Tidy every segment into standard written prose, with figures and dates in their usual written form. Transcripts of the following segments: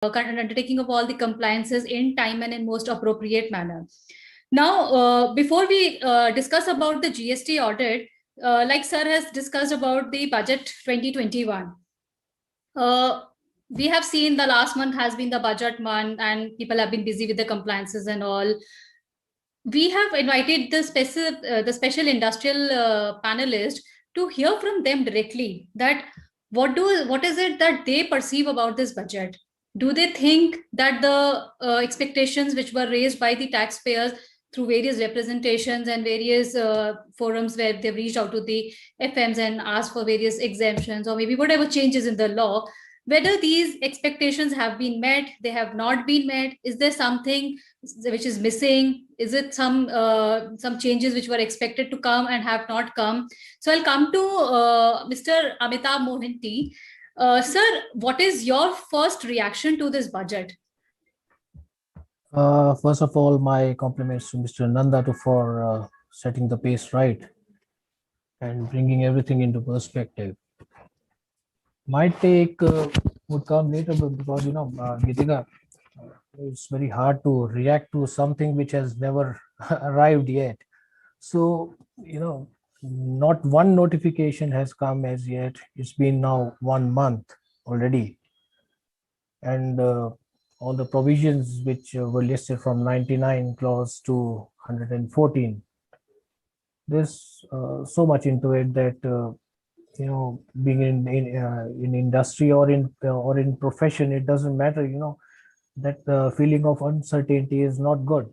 undertaking of all the compliances in time and in most appropriate manner. Now, before we discuss about the GST audit, like sir has discussed about the budget 2021. We have seen the last month has been the budget month and people have been busy with the compliances and all. We have invited the special industrial panelist to hear from them directly that what is it that they perceive about this budget. Do they think that the expectations which were raised by the taxpayers through various representations and various forums where they've reached out to the FMs and asked for various exemptions or maybe whatever changes in the law, whether these expectations have been met, they have not been met? Is there something which is missing? Is it some changes which were expected to come and have not come? So I'll come to Mr. Amitabh Mohanty. Sir, what is your first reaction to this budget? First of all, my compliments to Mr. Nanda for setting the pace right and bringing everything into perspective. My take would come later because, Gitika, it's very hard to react to something which has never arrived yet. So, not one notification has come as yet. It's been now 1 month already. And all the provisions which were listed from 99 clause to 114. There's so much into it that being in industry or in profession, it doesn't matter. That feeling of uncertainty is not good.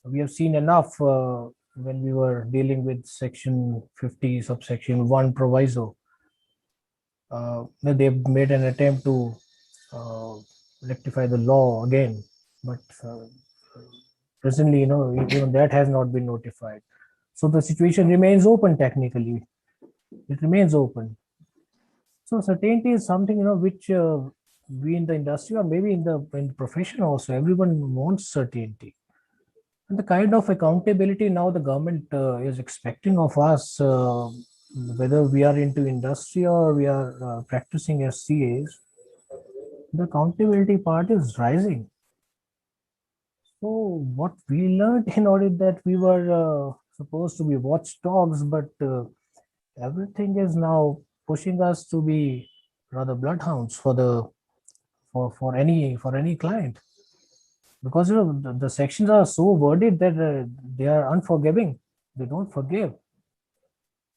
We have seen enough when we were dealing with section 50 subsection 1 proviso. They've made an attempt to rectify the law again, but presently, even that has not been notified. So the situation remains open technically. It remains open. So certainty is something, which we in the industry or maybe in the profession also, everyone wants certainty. And the kind of accountability now the government is expecting of us, whether we are into industry or we are practicing as CAs, the accountability part is rising. So what we learned in audit that we were supposed to be watchdogs, but everything is now pushing us to be rather bloodhounds for any client, because the sections are so worded that they are unforgiving. They don't forgive.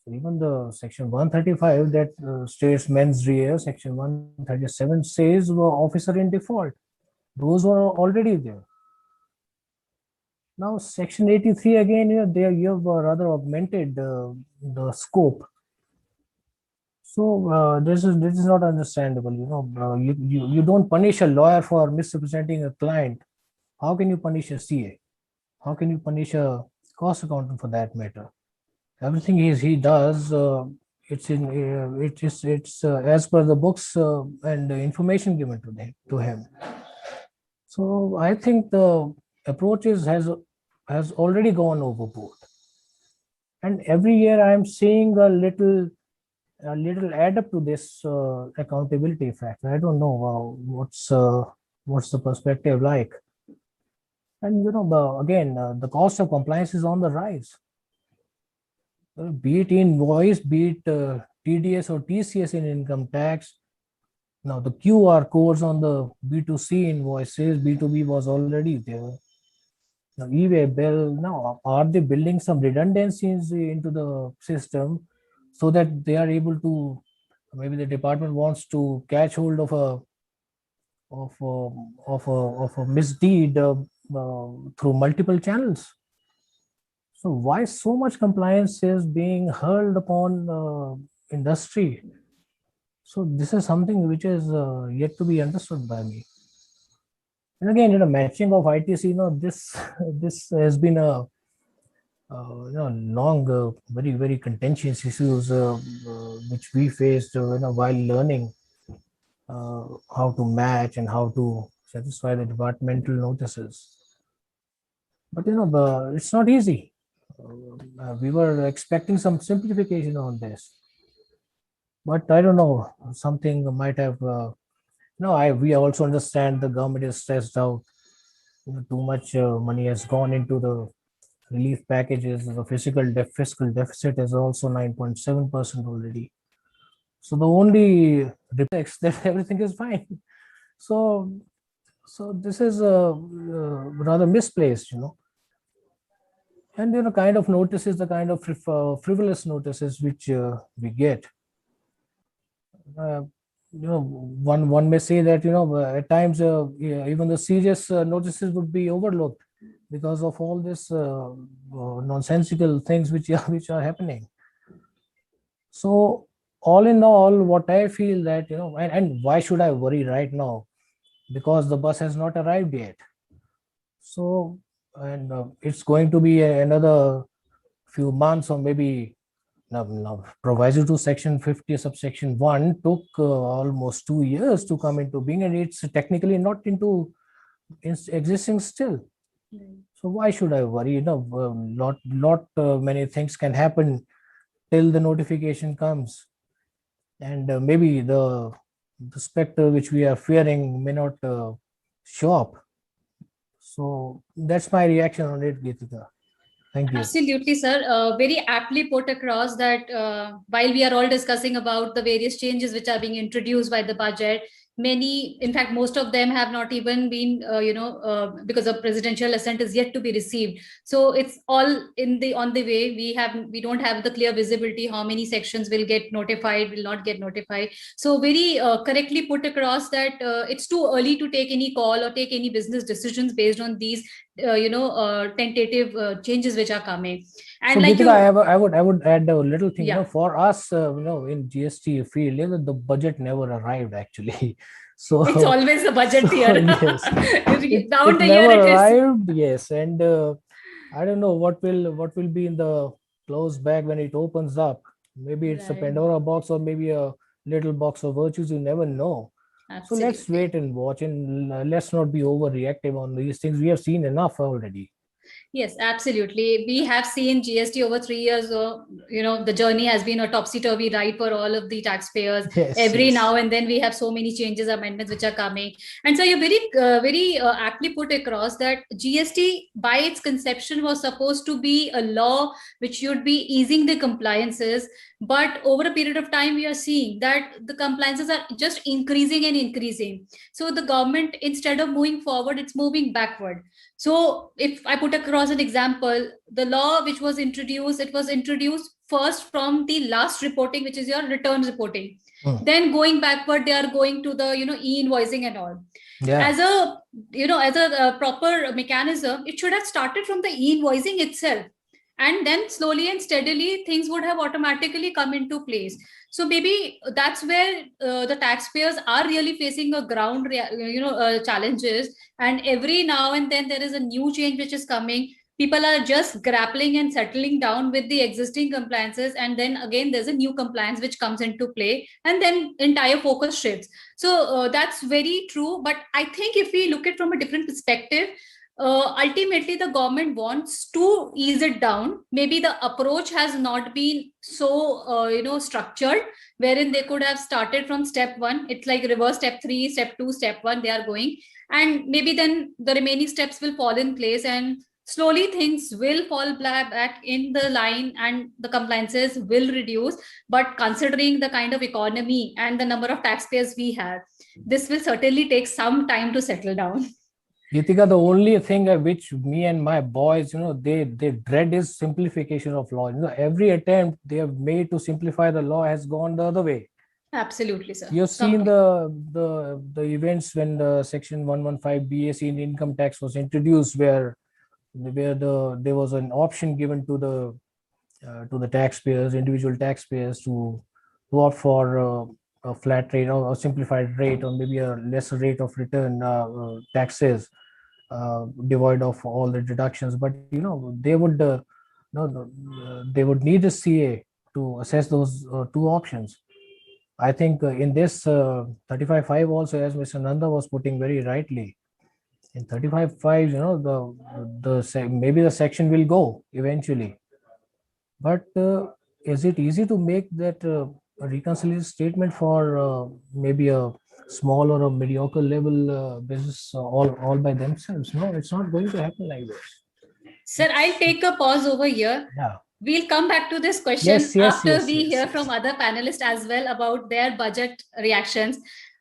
So even the section 135 that states mens rea, section 137 says officer in default. Those were already there. Now section 83 again, you have rather augmented the scope. So this is not understandable. You don't punish a lawyer for misrepresenting a client. How can you punish a CA? How can you punish a cost accountant for that matter? Everything he does, it's as per the books and the information given to him. So I think the approach has already gone overboard. And every year I am seeing a little add up to this accountability factor. I don't know what's the perspective like. And again, the cost of compliance is on the rise. Be it invoice, be it TDS or TCS in income tax. Now the QR codes on the B2C invoices, B2B was already there. Now e-way bill. Now are they building some redundancies into the system so that they are able to? Maybe the department wants to catch hold of a misdeed through multiple channels. So why so much compliance is being hurled upon industry? So this is something which is yet to be understood by me. And again, matching of ITC, this has been a long, very, very contentious issues which we faced while learning how to match and how to satisfy the departmental notices. But it's not easy. We were expecting some simplification on this, but I don't know, something might have No, we also understand the government is stressed out. Too much money has gone into the relief packages. The fiscal deficit is also 9.7% already. So the only reflects that everything is fine. So this is rather misplaced, and kind of notices, the kind of frivolous notices which we get. Uh, one may say that at times yeah, even the serious notices would be overlooked because of all this nonsensical things which are which are happening. So all in all, what I feel that and why should I worry right now? Because the bus has not arrived yet. So, and it's going to be another few months, or maybe now proviso to section 50 subsection 1 took almost 2 years to come into being, and it's technically not into existing still. So why should I worry? Lot many things can happen till the notification comes, and maybe the specter which we are fearing may not show up. So that's my reaction on it, Geetika. Thank you. Absolutely, sir. Very aptly put across that while we are all discussing about the various changes which are being introduced by the budget, many, in fact, most of them have not even been, because of presidential assent is yet to be received. So it's all on the way. We don't have the clear visibility how many sections will get notified, will not get notified. So very correctly put across that it's too early to take any call or take any business decisions based on these tentative changes which are coming. And so like Geetika, I would add a little thing. Yeah. For us, in GST field, the budget never arrived actually. So It's always a budget year. yes, Down it the year never it is. arrived. Yes, and I don't know what will be in the closed bag when it opens up. Maybe it's a Right. Pandora box, or maybe a little box of virtues. You never know. So let's Absolutely. wait and watch, and let's not be overreactive on these things. We have seen enough already. Yes, absolutely. We have seen GST over 3 years. The journey has been a topsy-turvy ride for all of the taxpayers. Yes, Every yes. now and then we have so many changes, amendments which are coming. And so you're very aptly put across that GST by its conception was supposed to be a law which should be easing the compliances. But over a period of time, we are seeing that the compliances are just increasing and increasing. So the government, instead of moving forward, it's moving backward. So if I put across an example, the law which was introduced, it was introduced first from the last reporting, which is your return reporting. Then going backward, they are going to the e-invoicing and all. Yeah. As a proper mechanism, it should have started from the e-invoicing itself, and then slowly and steadily things would have automatically come into place. So maybe that's where the taxpayers are really facing a challenges, and every now and then there is a new change which is coming. People are just grappling and settling down with the existing compliances, and then again there's a new compliance which comes into play, and then entire focus shifts. So that's very true, but I think if we look at from a different perspective, ultimately the government wants to ease it down. Maybe the approach has not been so structured, wherein they could have started from step 1. It's like reverse step 3, step 2, step 1, they are going, and maybe then the remaining steps will fall in place, and slowly things will fall back in the line and the compliances will reduce. But considering the kind of economy and the number of taxpayers we have, this will certainly take some time to settle down. Geetika, the only thing which me and my boys, they dread is simplification of law. Every attempt they have made to simplify the law has gone the other way. Absolutely, sir. You've seen the events when the Section 115 BAC in income tax was introduced, where there was an option given to the taxpayers, individual taxpayers, to opt for a flat rate or a simplified rate, or maybe a lesser rate of return taxes, devoid of all the deductions. But they would they would need a CA to assess those two options. I think in this 35.5 also, as Mr. Nanda was putting very rightly, in 35.5, maybe the section will go eventually. But is it easy to make that a reconciliation statement for maybe a small or a mediocre level business all by themselves. No, it's not going to happen like this. Sir, I'll take a pause over here. Yeah. We'll come back to this question Yes, after we yes. hear from other panelists as well about their budget reactions.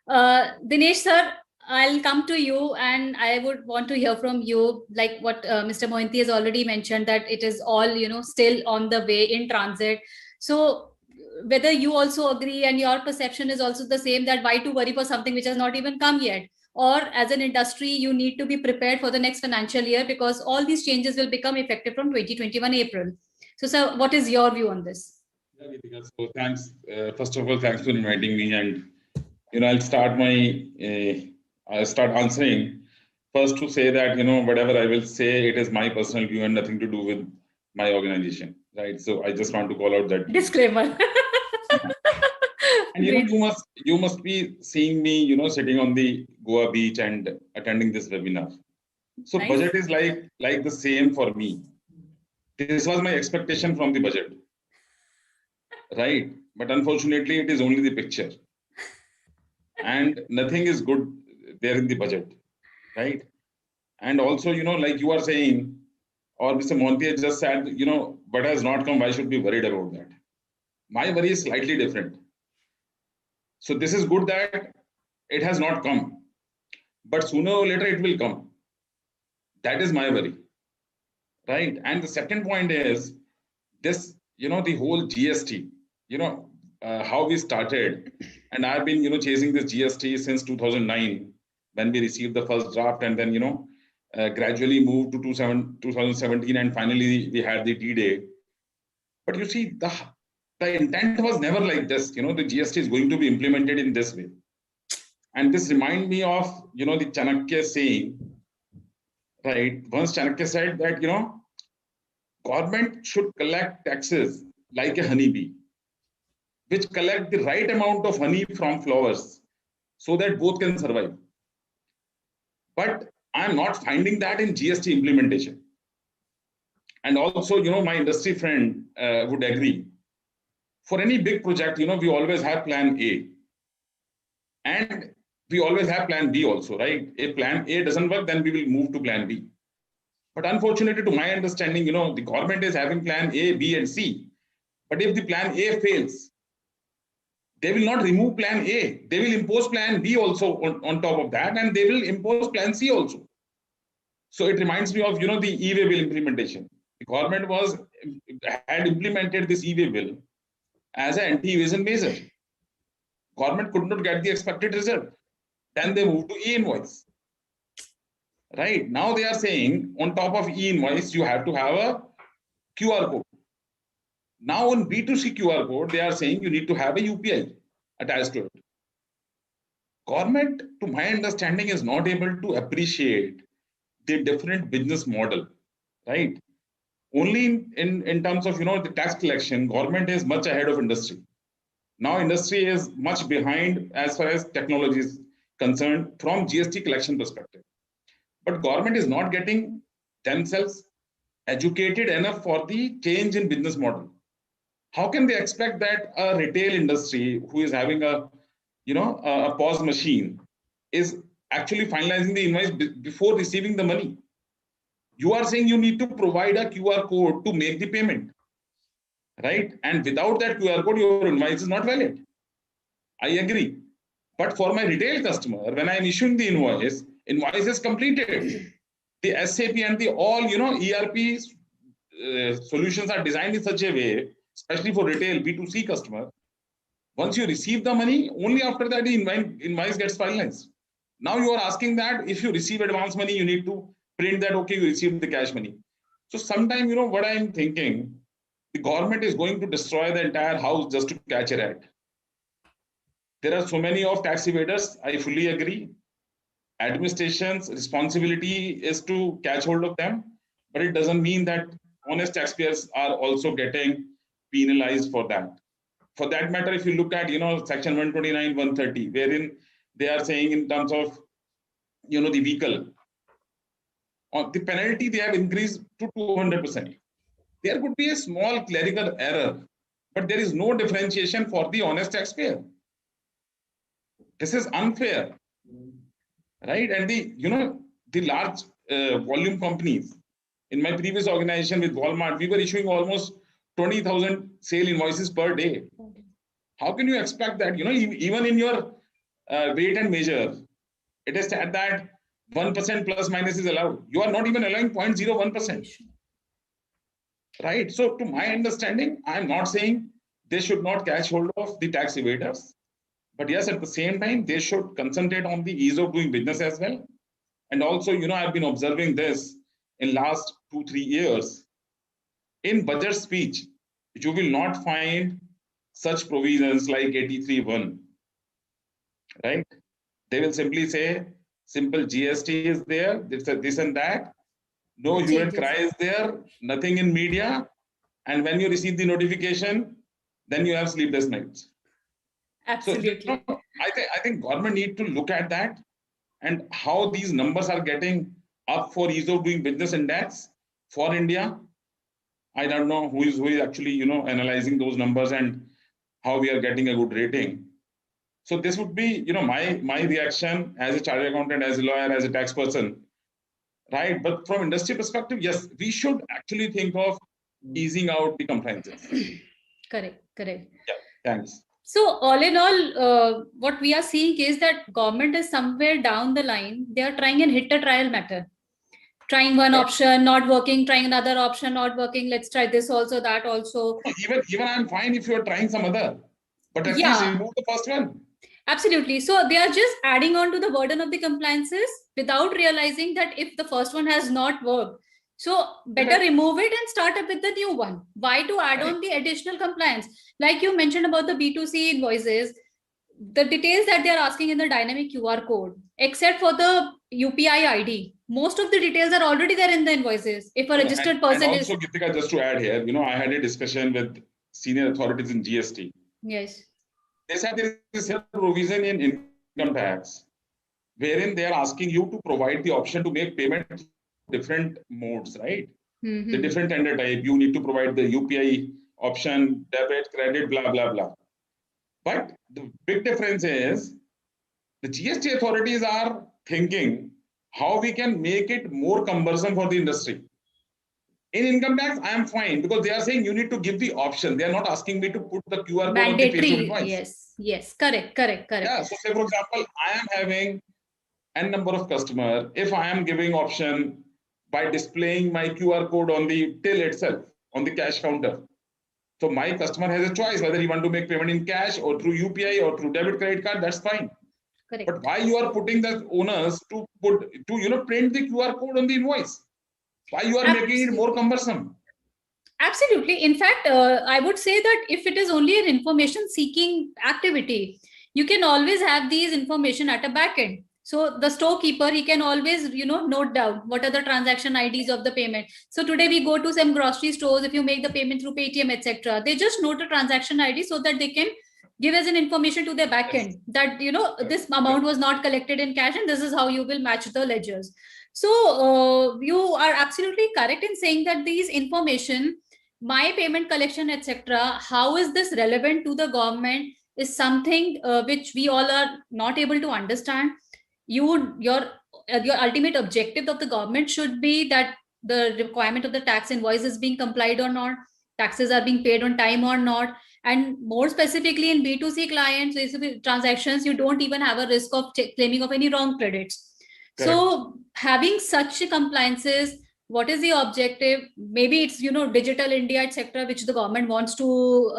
Dinesh sir, I'll come to you and I would want to hear from you, like what Mr. Mohanty has already mentioned, that it is all, still on the way in transit. So whether you also agree and your perception is also the same, that why to worry for something which has not even come yet? Or as an industry, you need to be prepared for the next financial year because all these changes will become effective from 2021 April. So, sir, what is your view on this? Yeah, Geetika, so thanks. First of all, thanks for inviting me. And I'll start answering. First, to say that whatever I will say, it is my personal view and nothing to do with my organization, right? So I just want to call out that disclaimer. And you must be seeing me, sitting on the Goa beach and attending this webinar. So Nice. Budget is like the same for me. This was my expectation from the budget, right? But unfortunately, it is only the picture, and nothing is good there in the budget, right? And also, like you are saying, or Mr. Mohanty has just said, what has not come, why should we be worried about that? My worry is slightly different. So this is good that it has not come, but sooner or later it will come. That is my worry, right? And the second point is this, the whole GST, how we started. And I've been, chasing this GST since 2009 when we received the first draft, and then, gradually moved to 2017, and finally we had the D-Day. But you see, the intent was never like this. The GST is going to be implemented in this way. And this reminds me of, the Chanakya saying, right? Once Chanakya said that, government should collect taxes like a honeybee, which collect the right amount of honey from flowers so that both can survive. But I'm not finding that in GST implementation. And also, my industry friend would agree. For any big project, we always have plan A. And we always have plan B also, right? If plan A doesn't work, then we will move to plan B. But unfortunately, to my understanding, the government is having plan A, B, and C. But if the plan A fails, they will not remove plan A. They will impose plan B also on top of that, and they will impose plan C also. So it reminds me of, the e-way bill implementation. The government had implemented this e-way bill as an anti-evasion measure. Government could not get the expected result. Then they moved to e-invoice. Right, now they are saying on top of e-invoice, you have to have a QR code. Now on B2C QR code, they are saying you need to have a UPI attached to it. Government, to my understanding, is not able to appreciate the different business model, right? Only in terms of, the tax collection, government is much ahead of industry. Now industry is much behind as far as technology is concerned from GST collection perspective. But government is not getting themselves educated enough for the change in business model. How can they expect that a retail industry who is having a POS machine is actually finalizing the invoice before receiving the money? You are saying you need to provide a QR code to make the payment, right? And without that QR code, your invoice is not valid. I agree. But for my retail customer, when I am issuing the invoice is completed. The SAP and the all, ERP solutions are designed in such a way, especially for retail B2C customer. Once you receive the money, only after that the invoice gets finalized. Now you are asking that if you receive advance money, you need to print that, okay, you received the cash money. So sometime, what I am thinking, the government is going to destroy the entire house just to catch a rat. There are so many of tax evaders, I fully agree. Administration's responsibility is to catch hold of them, but it doesn't mean that honest taxpayers are also getting penalized for that. For that matter, if you look at, section 129, 130, wherein they are saying in terms of, the vehicle, the penalty they have increased to 200%. There could be a small clerical error, but there is no differentiation for the honest taxpayer. This is unfair, right? And the large volume companies, in my previous organization with Walmart, we were issuing almost 20,000 sale invoices per day. How can you expect that? Even in your weight and measure, it is said that 1% plus minus is allowed. You are not even allowing 0.01%. Right. So to my understanding, I'm not saying they should not catch hold of the tax evaders. But yes, at the same time, they should concentrate on the ease of doing business as well. And also, I've been observing this in last 2-3 years. In budget speech, you will not find such provisions like 83(1). Right? They will simply say, simple GST is there, this and that. No hue and cry is there, nothing in media. And when you receive the notification, then you have sleepless nights. Absolutely. So, I think government need to look at that and how these numbers are getting up for ease of doing business index for India. I don't know who is actually analyzing those numbers and how we are getting a good rating. So this would be my reaction as a chartered accountant, as a lawyer, as a tax person, right? But from industry perspective, yes, we should actually think of easing out the compliances. Correct. Yeah, thanks. So all in all, what we are seeing is that government is somewhere down the line, they are trying and hit the trial method. Trying one option, not working, trying another option, not working. Let's try this also, that also. Even I'm fine if you're trying some other, but at least remove the first one. Absolutely. So they are just adding on to the burden of the compliances without realizing that if the first one has not worked, so better remove it and start up with the new one. Why to add on the additional compliance? Like you mentioned about the B2C invoices, the details that they are asking in the dynamic QR code, except for the UPI ID, most of the details are already there in the invoices. If a registered person and also, Gitika, just to add here, I had a discussion with senior authorities in GST. Yes. They said there is a provision in income tax wherein they are asking you to provide the option to make payment different modes, right? The different tender type, you need to provide the UPI option, debit, credit, blah, blah, blah. But the big difference is the GST authorities are thinking how we can make it more cumbersome for the industry. In income tax, I am fine because they are saying you need to give the option. They are not asking me to put the QR code on the face of invoice. Yes, correct. Yeah, so say for example, I am having n number of customers. If I am giving option by displaying my QR code on the till itself, on the cash counter. So my customer has a choice whether he want to make payment in cash or through UPI or through debit credit card, that's fine. Correct. But why you are putting the owners to print the QR code on the invoice? Why you are making it more cumbersome? Absolutely. In fact, I would say that if it is only an information seeking activity, you can always have these information at a backend. So the storekeeper, he can always, note down what are the transaction IDs of the payment. So today we go to some grocery stores, if you make the payment through Paytm, etc., they just note the transaction ID so that they can give as an information to their backend that, this amount was not collected in cash and this is how you will match the ledgers. So you are absolutely correct in saying that these information, my payment collection, etc., how is this relevant to the government is something which we all are not able to understand. Your ultimate objective of the government should be that the requirement of the tax invoice is being complied or not, taxes are being paid on time or not. And more specifically in B2C clients, transactions, you don't even have a risk of claiming of any wrong credits. Correct. So having such compliances, what is the objective? Maybe it's, digital India, etc., which the government wants to,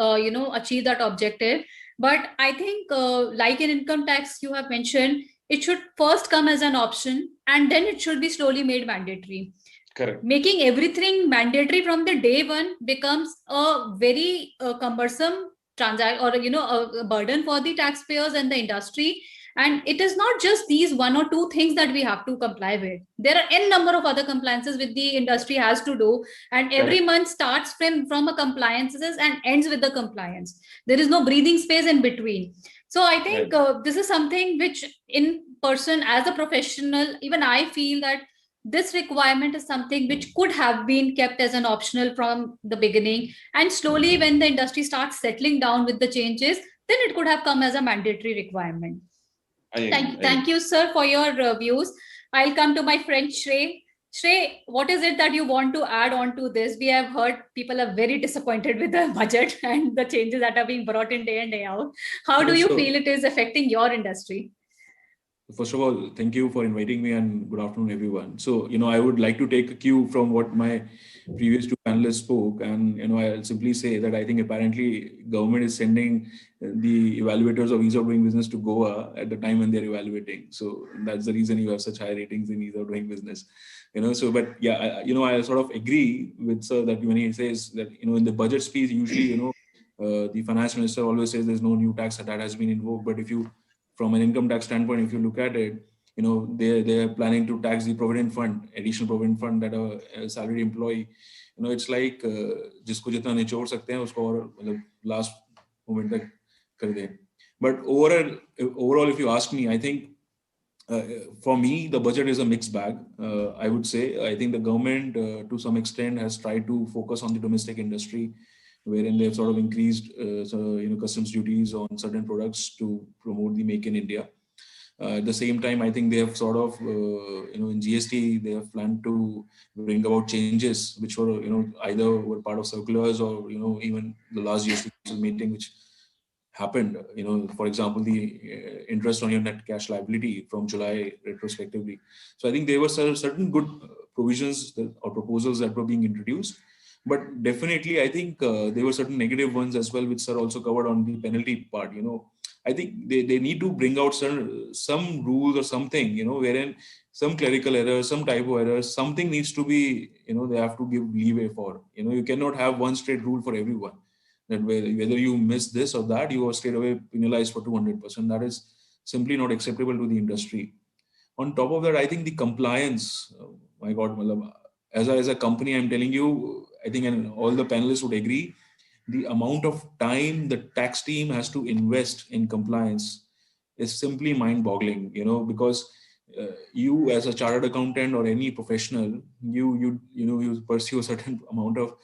achieve that objective. But I think like in income tax, you have mentioned, it should first come as an option and then it should be slowly made mandatory. Correct. Making everything mandatory from the day one becomes a very cumbersome a burden for the taxpayers and the industry. And it is not just these one or two things that we have to comply with. There are n number of other compliances which the industry has to do. And every month starts from a compliances and ends with the compliance. There is no breathing space in between. So I think this is something which in person as a professional, even I feel that this requirement is something which could have been kept as an optional from the beginning. And slowly when the industry starts settling down with the changes, then it could have come as a mandatory requirement. I agree. Thank you, sir, for your views. I'll come to my friend Shrey. Shrey, what is it that you want to add on to this? We have heard people are very disappointed with the budget and the changes that are being brought in day out. How do you feel it is affecting your industry? First of all, thank you for inviting me and good afternoon, everyone. So, I would like to take a cue from what my previous two panelists spoke. And, I'll simply say that I think apparently government is sending the evaluators of ease of doing business to Goa at the time when they're evaluating. So that's the reason you have such high ratings in ease of doing business. But yeah, I sort of agree with sir that when he says that, in the budget speech, usually, the finance minister always says there's no new tax that has been invoked. But if you, from an income tax standpoint, if you look at it, they're planning to tax the provident fund, additional provident fund that a salaried employee, it's like जिसको जितना निचोड़ सकते हैं उसको और मतलब last moment तक कर दें. But overall, if you ask me, I think for me the budget is a mixed bag. I would say I think the government to some extent has tried to focus on the domestic industry, wherein they've sort of increased customs duties on certain products to promote the Make in India. At the same time, I think they have sort of, in GST, they have planned to bring about changes which were, either were part of circulars or, even the last GST meeting which happened, for example, the interest on your net cash liability from July retrospectively. So I think there were certain good provisions or proposals that were being introduced. But definitely, I think there were certain negative ones as well, which are also covered on the penalty part. I think they need to bring out some rules or something, wherein some clerical errors, some typo errors, something needs to be, they have to give leeway for. You cannot have one straight rule for everyone. That whether you miss this or that, you are straight away penalized for 200%. That is simply not acceptable to the industry. On top of that, I think the compliance, my God, as a company, I'm telling you, I think and all the panelists would agree, the amount of time the tax team has to invest in compliance is simply mind-boggling, because you as a chartered accountant or any professional, you pursue a certain amount of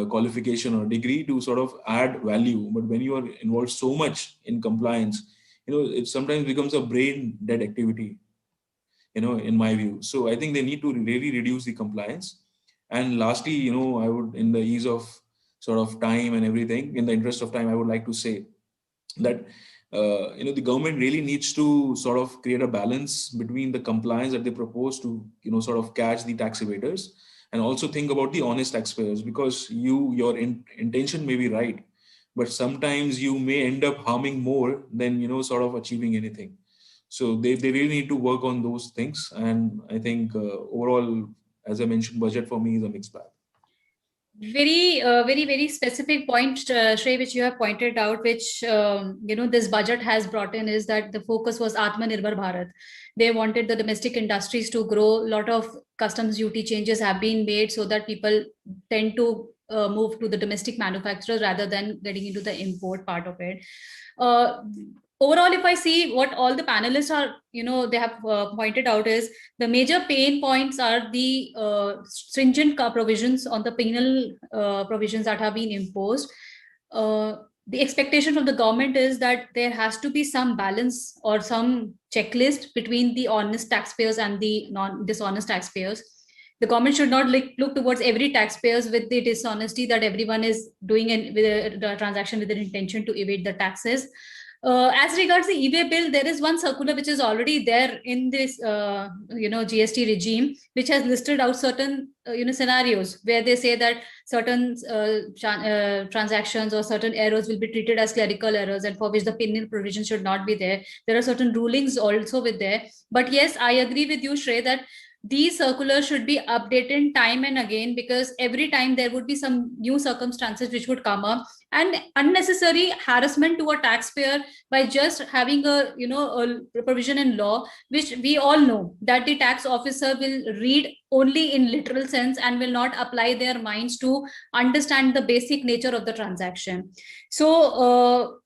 qualification or degree to sort of add value. But when you are involved so much in compliance, it sometimes becomes a brain dead activity, in my view. So I think they need to really reduce the compliance. And lastly, I would, in the ease of sort of time and everything, in the interest of time, I would like to say that, the government really needs to sort of create a balance between the compliance that they propose to, sort of catch the tax evaders, and also think about the honest taxpayers, because your intention may be right, but sometimes you may end up harming more than, sort of achieving anything. So they really need to work on those things. And I think overall, as I mentioned, budget for me is a mixed bag. Very specific point, Shrey, which you have pointed out, which, this budget has brought in, is that the focus was Atmanirbhar Bharat. They wanted the domestic industries to grow. A lot of customs duty changes have been made so that people tend to move to the domestic manufacturers rather than getting into the import part of it. Overall, if I see what all the panelists are, they have pointed out, is the major pain points are the stringent provisions on the penal provisions that have been imposed. The expectation from the government is that there has to be some balance or some checklist between the honest taxpayers and the dishonest taxpayers. The government should not look towards every taxpayers with the dishonesty that everyone is doing with the transaction with an intention to evade the taxes. As regards the e-way bill, there is one circular which is already there in this, GST regime, which has listed out certain, scenarios where they say that certain transactions or certain errors will be treated as clerical errors, and for which the penal provision should not be there. There are certain rulings also with there. But yes, I agree with you, Shrey, that these circulars should be updated time and again, because every time there would be some new circumstances which would come up, and unnecessary harassment to a taxpayer by just having a provision in law, which we all know that the tax officer will read only in literal sense and will not apply their minds to understand the basic nature of the transaction. So